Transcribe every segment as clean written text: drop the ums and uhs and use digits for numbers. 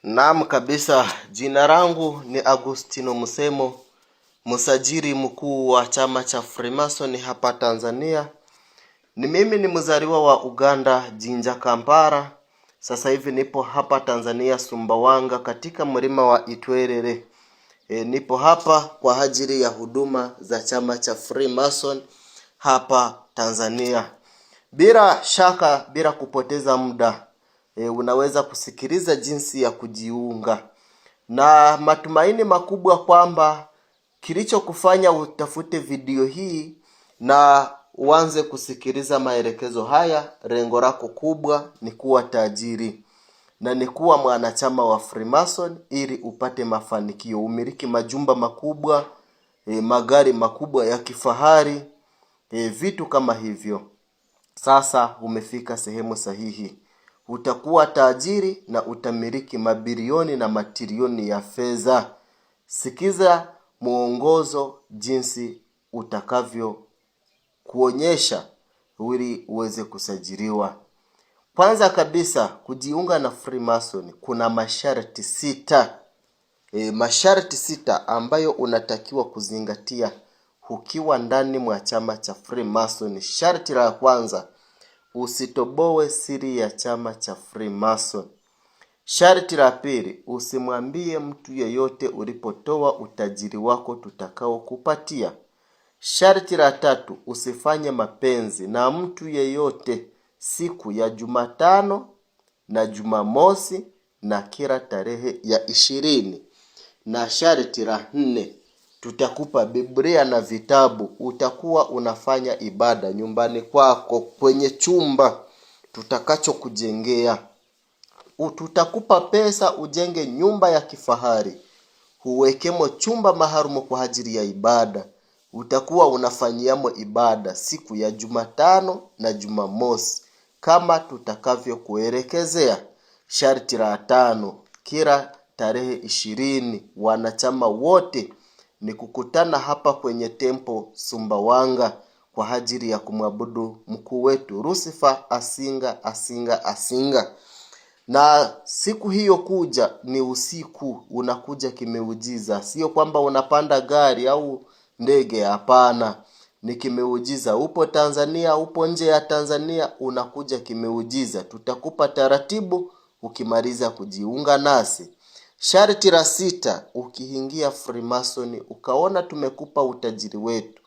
Naam kabisa, jina langu ni Agustino Musemo, msajili mkuu wa chama cha Freemason hapa Tanzania. Mimi ni mzaliwa wa Uganda, Jinja Kampala. Sasa hivi nipo hapa Tanzania Sumbawanga katika mlima wa Itwerere. Nipo hapa kwa ajili ya huduma za chama cha Freemason hapa Tanzania. Bila shaka, bila kupoteza muda, unaweza kusikiliza jinsi ya kujiunga, na matumaini makubwa kwamba kilichokufanya utafute video hii na uanze kusikiliza maelekezo haya, lengo lako kubwa ni kuwa tajiri na ni kuwa mwanachama wa Freemason ili upate mafanikio, umiliki majumba makubwa, magari makubwa ya kifahari, vitu kama hivyo. Sasa umefika sehemu sahihi. Utakuwa tajiri na utamiliki mabilioni na matrilioni ya fedha. Sikiza muongozo jinsi utakavyo kuonyesha ili uweze kusajiliwa. Kwanza kabisa, kujiunga na Freemason kuna masharti 6. Masharti 6 ambayo unatakiwa kuzingatia ukiwa ndani mwa chama cha Freemason. Sharti la kwanza, usitoboe siri ya chama cha Freemason. Sharti la pili, usimwambie mtu yeyote ulipotoa utajiri wako tutakao kupatia. Sharti la tatu, usifanye mapenzi na mtu yeyote siku ya Jumatano na Jumamosi na kila tarehe ya 20. Na sharti la 4, tutakupa Biblia na vitabu. Utakuwa unafanya ibada nyumbani kwako kwenye chumba tutakacho kujengea. Tutakupa pesa ujenge nyumba ya kifahari, uwekemo chumba maharumo kwa ajili ya ibada. Utakuwa unafanyiamo ibada siku ya Jumatano na Jumamosi kama tutakavyo kuelekezea. Sharti la 5, kila tarehe 20 wanachama wote ni kukutana hapa kwenye tempo Sumbawanga kwa ajili ya kumwabudu mkuu wetu Lucifer Asinga. Na siku hiyo kuja ni usiku, unakuja kimeujiza. Sio kwamba unapanda gari au ndege, hapana. Ni kimeujiza. Upo Tanzania, upo nje ya Tanzania, unakuja kimeujiza. Tutakupa taratibu ukimaliza kujiunga nasi. Sharti la 6, ukiingia Freemason ukaona tumekupa utajiri wetu,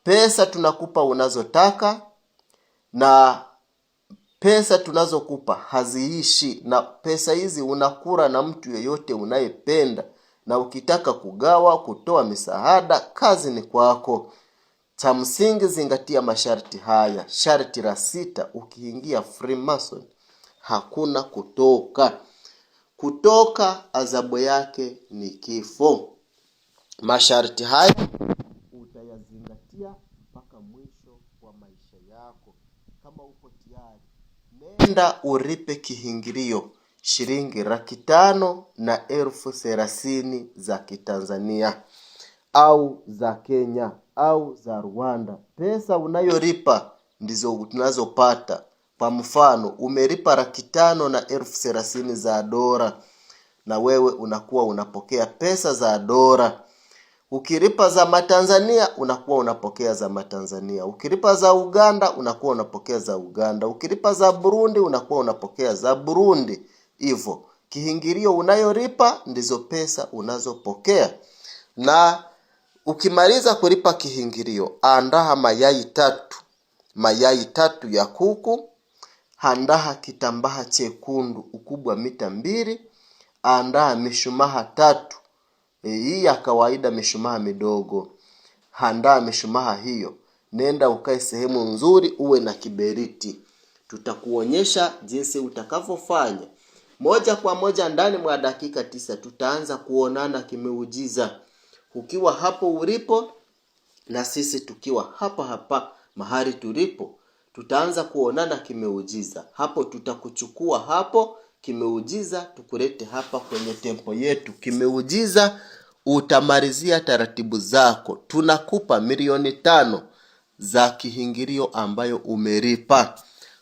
pesa tunakupa unazotaka, na pesa tunazokupa haziishi, na pesa hizi unakula na mtu yeyote unayependa, na ukitaka kugawa, kutoa misaada, kazi ni kwako. Cha msingi zingatia masharti haya. Sharti la 6, ukiingia Freemason hakuna kutoka. Kutoka adhabu yake ni kifo. Masharti haya utayazingatia mpaka mwisho wa maisha yako. Kama uko tayari, nenda uripe kiingilio shilingi 530,000 za Kitanzania au za Kenya au za Rwanda. Pesa unayolipa ndizo tunazopata. Kwa mfano, umelipa 530,000 za dola, na wewe unakuwa unapokea pesa za dola. Ukilipa za Matanzania unakuwa unapokea za Matanzania. Ukilipa za Uganda unakuwa unapokea za Uganda. Ukilipa za Burundi unakuwa unapokea za Burundi. Hivyo kiingilio unayolipa ndizo pesa unazopokea. Na ukimaliza kulipa kiingilio, andaa mayai 3 ya kuku. Andaa kitambaa chekundu ukubwa mita 2. Andaa mishumaa 3. Hii ya kawaida, mishumaa midogo. Andaa mishumaa hiyo. Nenda ukae sehemu nzuri, uwe na kiberiti. Tutakuonyesha jinsi utakavyofanya. Moja kwa moja ndani mwa dakika 9 tutaanza kuonana kimeujiza. Ukiwa hapo ulipo na sisi tukiwa hapa mahali tulipo, tutaanza kuonana kimeujiza. Hapo tutakuchukua hapo kimeujiza, tukulete hapa kwenye tempo yetu kimeujiza. Utamalizia taratibu zako. Tunakupa milioni 5 za kiingilio ambayo umelipa.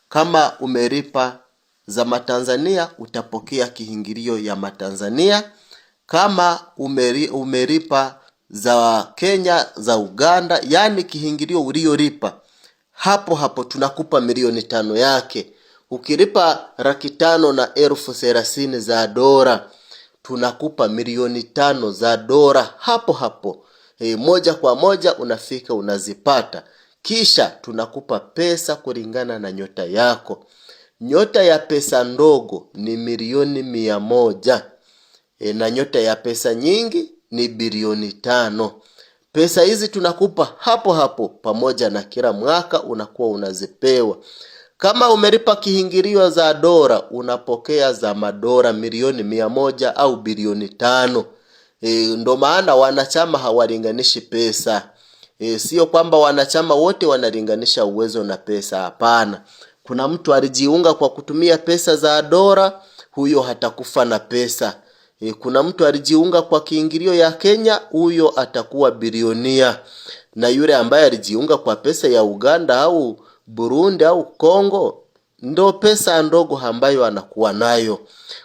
Kama umelipa za Matanzania utapokea kiingilio ya Matanzania. Kama umelipa za Kenya, za Uganda, yani kiingilio uliolipa hapo hapo tunakupa milioni 5 yake. Ukilipa 530,000 za dola tunakupa milioni 5 za dola hapo hapo. Moja kwa moja unafika unazipata. Kisha tunakupa pesa kulingana na nyota yako. Nyota ya pesa ndogo ni milioni 100. Na nyota ya pesa nyingi ni bilioni 5. Pesa hizi tunakupa hapo hapo, pamoja na kila mwaka unakuwa unazipewa. Kama umelipa kiingilio za dola unapokea za madola milioni 100 au bilioni 5. Ndo maana wanachama hawalinganishi pesa. Sio kwamba wanachama wote wanalinganisha uwezo na pesa, hapana. Kuna mtu alijiunga kwa kutumia pesa za dola, huyo hatakufa na pesa. Kuna mtu alijiunga kwa kiingilio ya Kenya, huyo atakuwa bilionia. Na yule ambaye alijiunga kwa pesa ya Uganda au Burundi au Kongo, ndo pesa ndogo ambayo anakuwa nayo.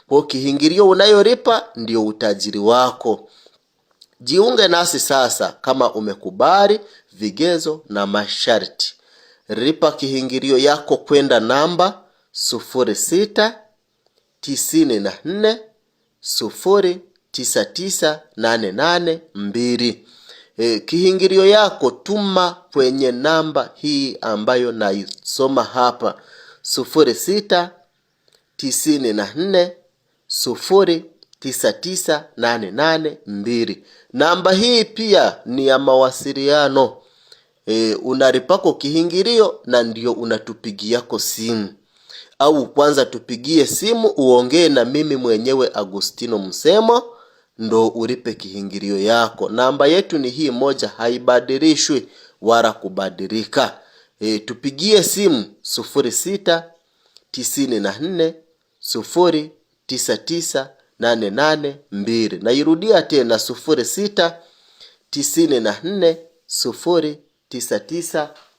Kwa kiingilio unayolipa ndio utajiri wako. Jiunge nasi sasa kama umekubali vigezo na masharti. Lipa kiingilio yako kwenda namba 0694099882. Kiingilio yako tuma kwenye namba hii ambayo naisoma hapa, 0694099882. Namba hii pia ni ya mawasiliano. Unalipako kiingilio na ndio unatupigiako simu. Au kwanza tupigie simu uongee na mimi mwenyewe Agustino Msemo, ndo ulipe kiingilio yako. Namba yetu ni hii moja, haibadilishwi wala kubadilika. Tupigie simu 0694099882. Nairudia tena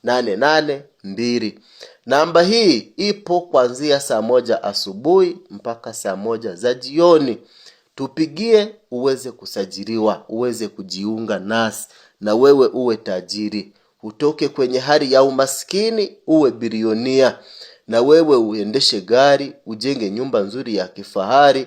0694099882. Namba hii ipo kuanzia saa 1 asubuhi mpaka saa 1 za jioni. Tupigie uweze kusajiliwa, uweze kujiunga nasi na wewe uwe tajiri. Utoke kwenye hali ya umaskini uwe bilionia. Na wewe uendeshe gari, ujenge nyumba nzuri ya kifahari.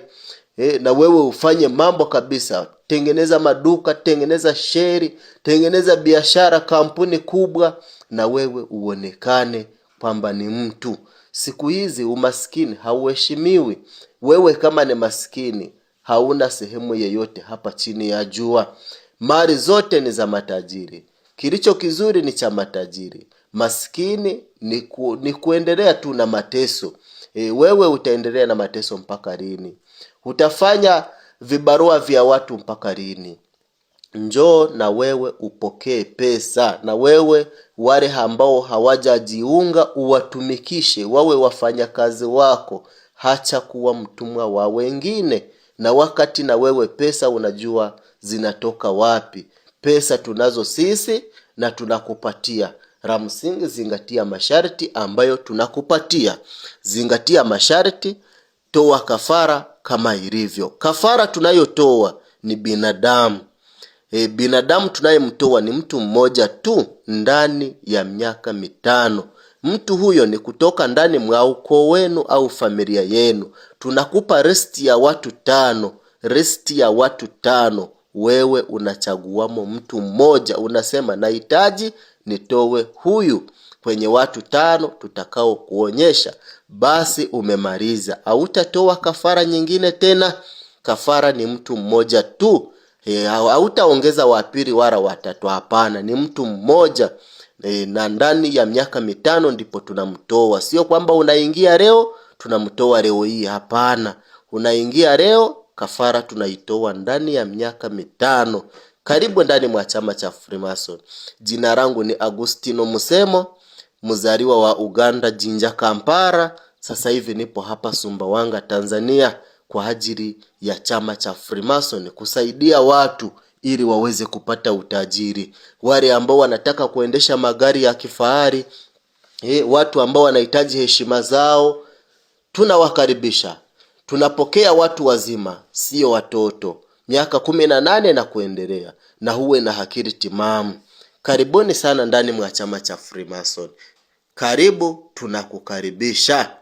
Na wewe ufanye mambo kabisa. Tengeneza maduka, tengeneza sheri, tengeneza biashara, kampuni kubwa, na wewe uonekane kwamba ni mtu. Siku hizi umaskini hauheshimiwi. Wewe kama ni maskini hauna sehemu yeyote hapa chini ya jua. Mali zote ni za matajiri. Kilicho kizuri ni cha matajiri. Maskini ni kuendelea tu na mateso. Wewe utaendelea na mateso mpaka lini? Utafanya vibarua vya watu mpaka lini? Njoo na wewe upokee pesa. Na wewe wale ambao hawajajiunga uwatumikishe, wawe wafanyakazi wako. Hacha kuwa mtumwa wa wengine. Na wakati na wewe pesa unajua zinatoka wapi. Pesa tunazo sisi na tunakupatia. La msingi zingatia masharti ambayo tunakupatia. Zingatia masharti, toa kafara kama ilivyo. Kafara tunayotoa ni binadamu. Binadamu tunayemtoa ni mtu mmoja tu ndani ya miaka 5. Mtu huyo ni kutoka ndani mwa ukoo wenu au familia yenu. Tunakupa listi ya watu 5. Listi ya watu 5. Wewe unachaguamo mtu mmoja. Unasema nahitaji nitowe huyu kwenye watu 5 tutakao kuonyesha. Basi umemaliza. Hautatoa kafara nyingine tena. Kafara ni mtu mmoja tu. Hautaongeza wa pili wala watatu, hapana, ni mtu mmoja. Na ndani ya miaka 5 ndipo tunamtoa. Sio kwamba unaingia leo tunamtoa leo hii, hapana. Unaingia leo, kafara tunaitoa ndani ya miaka 5. Karibu ndani mwa chama cha Freemason. Jina langu ni Agustino Msemo, mzaliwa wa Uganda, Jinja, Kampala. Sasa hivi nipo hapa Sumbawanga, Tanzania, kwa ajili ya chama cha Freemason, kusaidia watu ili waweze kupata utajiri. Wale ambao wanataka kuendesha magari ya kifahari, watu ambao wanahitaji heshima zao, tunawakaribisha. Tunapokea watu wazima, sio watoto, miaka 18 na kuendelea, na huwe na akili timamu. Karibuni sana ndani mwa chama cha Freemason. Karibu, tunakukaribisha.